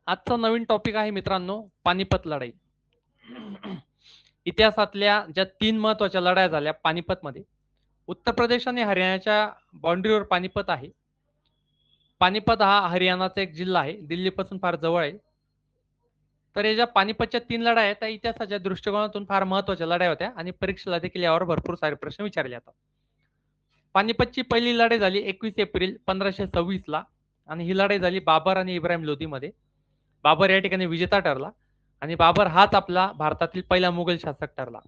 आजचा नवीन टॉपिक आहे मित्रांनो, पानिपत लढाई. इतिहासातल्या ज्या 3 महत्त्वाच्या लढाया झाल्या पानिपतमध्ये. उत्तर प्रदेश आणि हरियाणाच्या बाउंड्रीवर पानिपत आहे. पानिपत हा हरियाणाचा एक जिल्हा आहे. दिल्लीपासून फार जवळ आहे. तर या ज्या पानिपतच्या 3 लढाया आहेत, त्या इतिहासाच्या दृष्टिकोनातून फार महत्त्वाच्या लढाया होत्या आणि परीक्षेला देखील यावर भरपूर सारे प्रश्न विचारले जातात. पानिपतची पहिली लढाई झाली 21 एप्रिल 1526 ला आणि ही लढाई झाली बाबर आणि इब्राहिम लोधीमध्ये. बाबर या ठिकाणी विजेता ठरला आणि बाबर हाच आपला भारतातील पहिला मुघल शासक ठरला.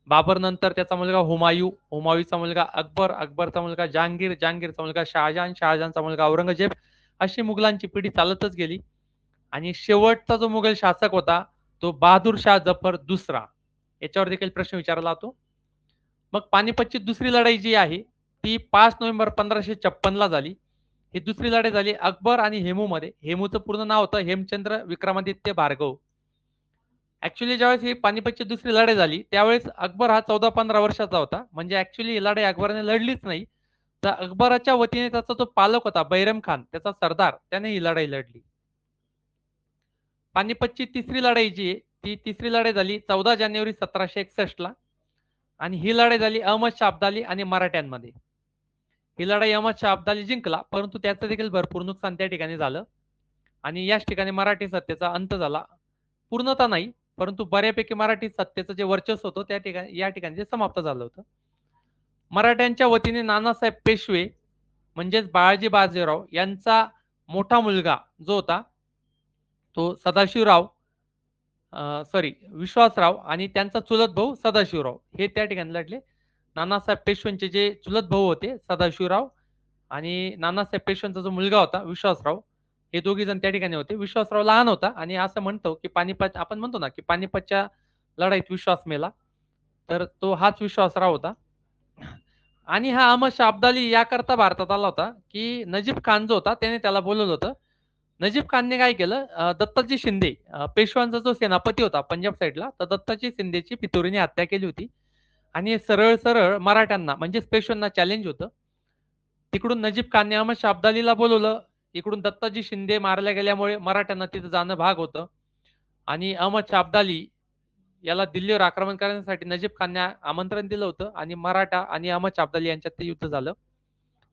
बाबर नंतर त्याचा मुलगा हुमायूं, हुमायूंचा मुलगा अकबर, अकबरचा मुलगा जहांगीर, जहांगीरचा मुलगा शहाजहान, शहाजहानचा मुलगा औरंगजेब, अशी मुघलांची पिढी चालतच गेली आणि शेवटचा जो मुघल शासक होता तो बहादूर शाह जफर दुसरा. याच्यावर देखील प्रश्न विचारला जातो. मग पानिपतची दुसरी लढाई जी आहे ती 5 नोव्हेंबर 1556 ला झाली. ही दुसरी लढाई झाली अकबर आणि हेमूमध्ये. हेमूचं पूर्ण नाव होतं हेमचंद्र विक्रमादित्य भार्गव. ऍक्च्युली ज्यावेळेस ही पानिपतची दुसरी लढाई झाली त्यावेळेस अकबर हा 14-15 वर्षाचा होता. म्हणजे ऍक्च्युली ही लढाई अकबराने लढलीच नाही. तर अकबराच्या वतीने त्याचा जो पालक होता बैरम खान, त्याचा सरदार, त्याने ही लढाई लढली. पानिपतची तिसरी लढाई जी आहे ती तिसरी लढाई झाली 14 जानेवारी 1761 ला आणि ही लढाई झाली अहमद शाह अब्दाली आणि मराठ्यांमध्ये. ही लढाई अहमद शाह अब्दाली जिंकला, परंतु त्याचं देखील भरपूर नुकसान त्या ठिकाणी झालं आणि याच ठिकाणी मराठी सत्तेचा अंत झाला. पूर्णतः नाही, परंतु बऱ्यापैकी मराठी सत्तेचं जे वर्चस्व होतं त्या ठिकाणी या ठिकाणी ते समाप्त झालं होतं. मराठ्यांच्या वतीने नानासाहेब पेशवे म्हणजेच बाळाजी बाजीराव यांचा मोठा मुलगा जो होता तो सदाशिवराव विश्वासराव आणि त्यांचा चुलत भाऊ सदाशिवराव हे त्या ठिकाणी लढले. नानासाहेब पेशव्यांचे जे चुलत भाऊ होते सदाशिवराव आणि नानासाहेब पेशव्यांचा जो मुलगा होता विश्वासराव, हे दोघी जण त्या ठिकाणी होते. विश्वासराव लहान होता आणि असं म्हणतो की पानिपत आपण म्हणतो ना की पानिपतच्या लढाईत विश्वास मेला, तर तो हाच विश्वासराव होता. आणि हा अहमद शाह अब्दाली याकरता भारतात आला होता की नजीब खान जो होता त्याने त्याला बोलवलं होतं. नजीब खानने काय केलं, दत्ताजी शिंदे पेशव्यांचा जो सेनापती होता पंजाब साईडला, तर दत्ताजी शिंदेची पितुरीने हत्या केली होती आणि सरळ सरळ मराठ्यांना म्हणजेच पेशव्यांना चॅलेंज होतं. तिकडून नजीब खानने अहमद शाह अब्दालीला बोलवलं. इकडून दत्ताजी शिंदे मारल्या गेल्यामुळे मराठ्यांना तिथं जाणं भाग होतं आणि अहमद शाह अब्दाली याला दिल्लीवर आक्रमण करण्यासाठी नजीब खानने आमंत्रण दिलं होतं आणि मराठा आणि अहमद शाह अब्दाली यांच्यात ते युद्ध झालं.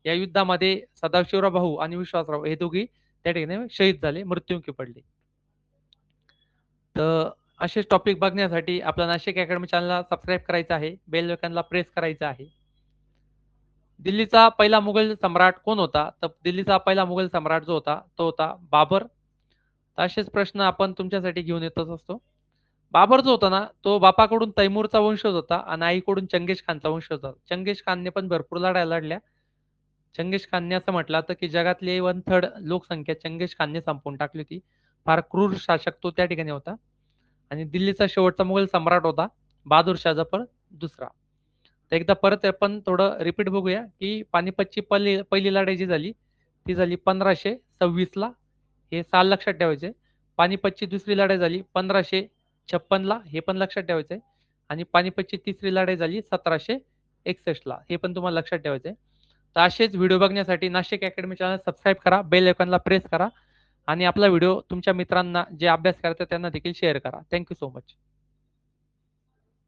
या युद्धामध्ये सदाशिवराव भाऊ आणि विश्वासराव हे दोघी त्या ठिकाणी शहीद झाले, मृत्युमुखी पडले. तर असेच टॉपिक बघण्यासाठी आपल्या नाशिक अकॅडमी चॅनलला सबस्क्राईब करायचं आहे, बेल आयकॉनला प्रेस करायचं आहे. दिल्लीचा पहिला मुघल सम्राट कोण होता? तर दिल्लीचा पहिला मुघल सम्राट जो होता तो होता बाबर. असेच प्रश्न आपण तुमच्यासाठी घेऊन येतच असतो. बाबर जो होता ना तो बापाकडून तैमूरचा वंशज होता आणि आईकडून चंगेज खानचा वंशज होता. चंगेज खानने पण भरपूर लढाया लढल्या. चंगेज खानने असं म्हटलं होतं की जगातली 1/3 लोकसंख्या चंगेज खानने संपवून टाकली होती. फार क्रूर शासक तो त्या ठिकाणी होता आणि दिल्लीचा शेवटचा मुघल सम्राट होता बहादूर शाह जफर दुसरा. तर एकदा परत आपण थोडं रिपीट बघूया की पानिपतची पहिली पहिली लढाई जी झाली ती झाली 1526 ला. हे साल लक्षात ठेवायचे. पानिपतची दुसरी लढाई झाली 1556 ला, हे पण लक्षात ठेवायचं आहे. आणि पानिपतची तिसरी लढाई झाली 1761 ला, हे पण तुम्हाला लक्षात ठेवायचं आहे. तर असेच व्हिडिओ बघण्यासाठी नाशिक अकॅडमी चॅनल सबस्क्राईब करा, बेल आयकॉनला प्रेस करा आणि आपला व्हिडिओ तुमच्या मित्रांना जे अभ्यास करतात त्यांना देखील शेअर करा. Thank you so much.